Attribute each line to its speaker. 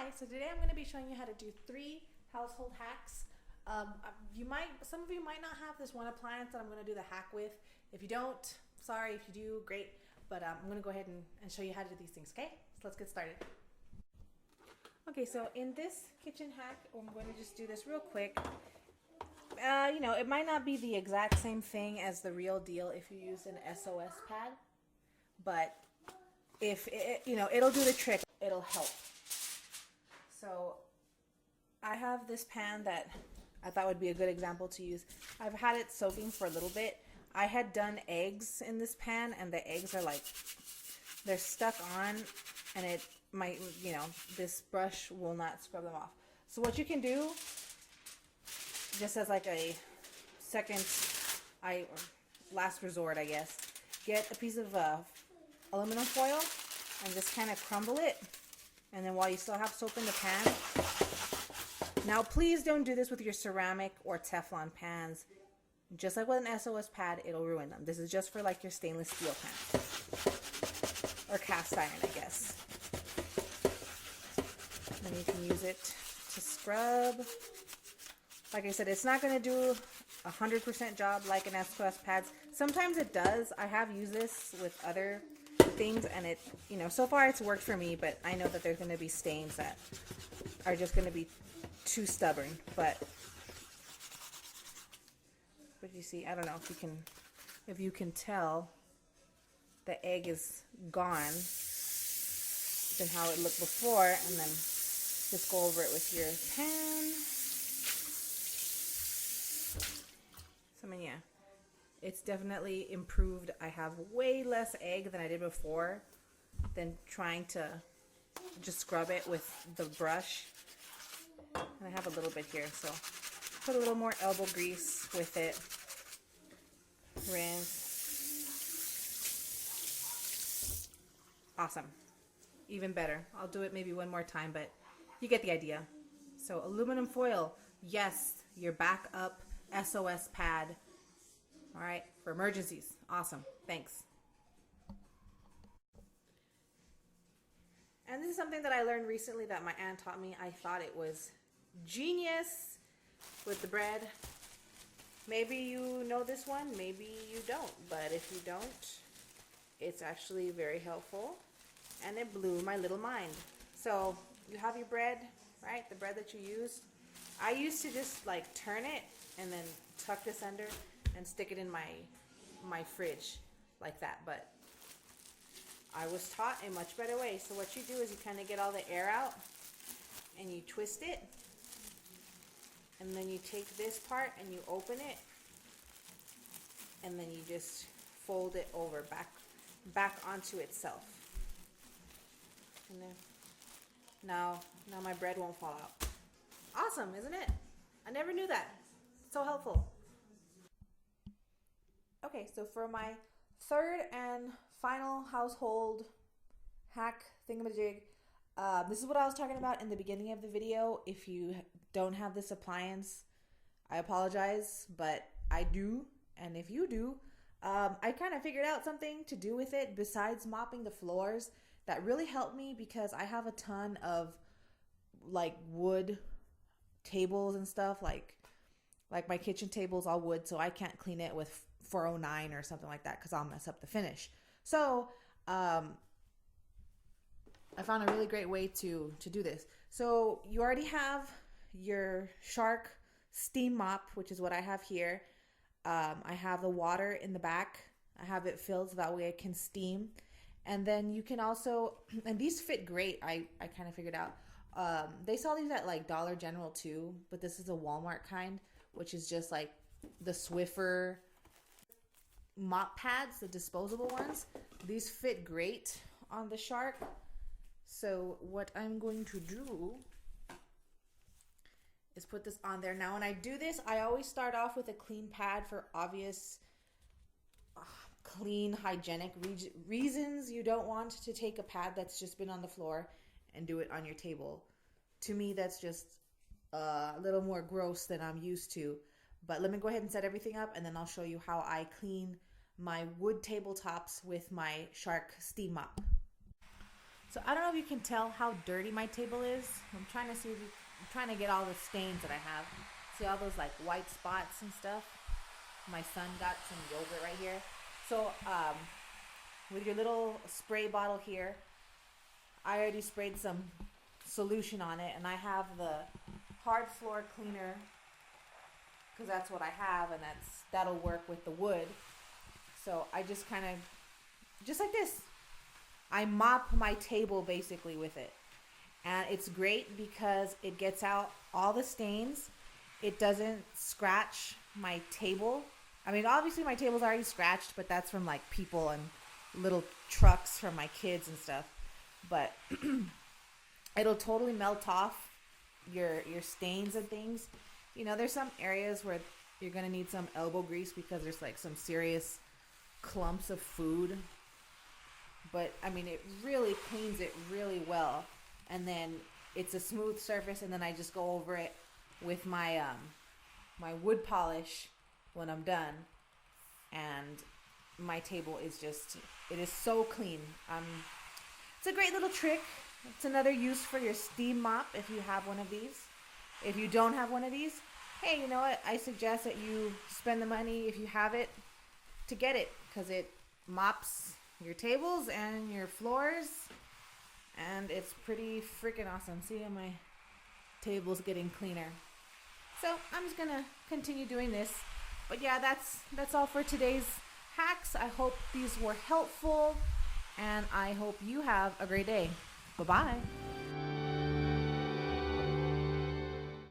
Speaker 1: Hi, so today I'm going to be showing you how to do 3 household hacks. Some of you might not have this one appliance that I'm going to do the hack with. If you don't, sorry. If you do, great. But I'm going to go ahead and show you how to do these things, okay? So let's get started. Okay, so in this kitchen hack, I'm going to just do this real quick. It might not be the exact same thing as the real deal if you use an S.O.S pad, but if it, it'll do the trick. It'll help. So I have this pan that I thought would be a good example to use. I've had it soaking for a little bit. I had done eggs in this pan, and the eggs are they're stuck on, and it might, this brush will not scrub them off. So what you can do, just as like a last resort, I guess, get a piece of aluminum foil and just kind of crumble it. And then while you still have soap in the pan, now please don't do this with your ceramic or Teflon pans. Just like with an S.O.S pad, it'll ruin them. This is just for like your stainless steel pans or cast iron, I guess. Then you can use it to scrub. Like I said, it's not going to do 100% job like an S.O.S pads. Sometimes it does. I have used this with other things, and it, so far it's worked for me, but I know that there's going to be stains that are just going to be too stubborn. But you see, I don't know if you can tell the egg is gone than how it looked before, and then just go over it with your pan. So I mean, yeah, it's definitely improved. I have way less egg than I did before than trying to just scrub it with the brush. And I have a little bit here, so put a little more elbow grease with it. Rinse. Awesome. Even better. I'll do it maybe one more time, but you get the idea. So aluminum foil. Yes, your backup S.O.S pad. All right, for emergencies. Awesome. Thanks. And this is something that I learned recently that my aunt taught me. I thought it was genius with the bread. Maybe you know this one, maybe you don't. But if you don't, it's actually very helpful. And it blew my little mind. So you have your bread, right? The bread that you used. I used to just like turn it and then tuck this under and stick it in my fridge like that. But I was taught a much better way. So what you do is you kind of get all the air out and you twist it. And then you take this part and you open it. And then you just fold it over back onto itself. And then now my bread won't fall out. Awesome, isn't it? I never knew that. It's so helpful. Okay, so for my third and final household hack thingamajig, this is what I was talking about in the beginning of the video. If you don't have this appliance, I apologize, but I do. And if you do, I kind of figured out something to do with it besides mopping the floors that really helped me, because I have a ton of like wood tables and stuff, like my kitchen table's all wood, so I can't clean it with 409 or something like that because I'll mess up the finish. So I found a really great way to do this. So you already have your Shark steam mop, which is what I have here. I have the water in the back. I have it filled so that way I can steam. And then you can also, and these fit great, I kind of figured out. They sell these at like Dollar General too, but this is a Walmart kind, which is just like the Swiffer mop pads, the disposable ones. These fit great on the Shark. So what I'm going to do is put this on there. Now when I do this, I always start off with a clean pad for obvious clean, hygienic reasons. You don't want to take a pad that's just been on the floor and do it on your table. To me, that's just a little more gross than I'm used to. But let me go ahead and set everything up, and then I'll show you how I clean my wood tabletops with my Shark steam mop. So I don't know if you can tell how dirty my table is. I'm trying to see if I'm trying to get all the stains that I have. See all those like white spots and stuff? My son got some yogurt right here. So with your little spray bottle here, I already sprayed some solution on it, and I have the hard floor cleaner because that's what I have, and that'll work with the wood. So I just kind of, just like this, I mop my table basically with it. And it's great because it gets out all the stains. It doesn't scratch my table. I mean, obviously my table's already scratched, but that's from like people and little trucks from my kids and stuff. But it'll totally melt off your stains and things. You know, there's some areas where you're going to need some elbow grease because there's like some serious clumps of food. But I mean, it really cleans it really well. And then it's a smooth surface, and then I just go over it with my my wood polish when I'm done. And my table is just, it is so clean. It's a great little trick. It's another use for your steam mop if you have one of these. If you don't have one of these, hey, you know what? I suggest that you spend the money, if you have it, to get it, because it mops your tables and your floors, and it's pretty freaking awesome. See how my table's getting cleaner. So I'm just gonna continue doing this. But yeah, that's all for today's hacks. I hope these were helpful, and I hope you have a great day. Bye-bye.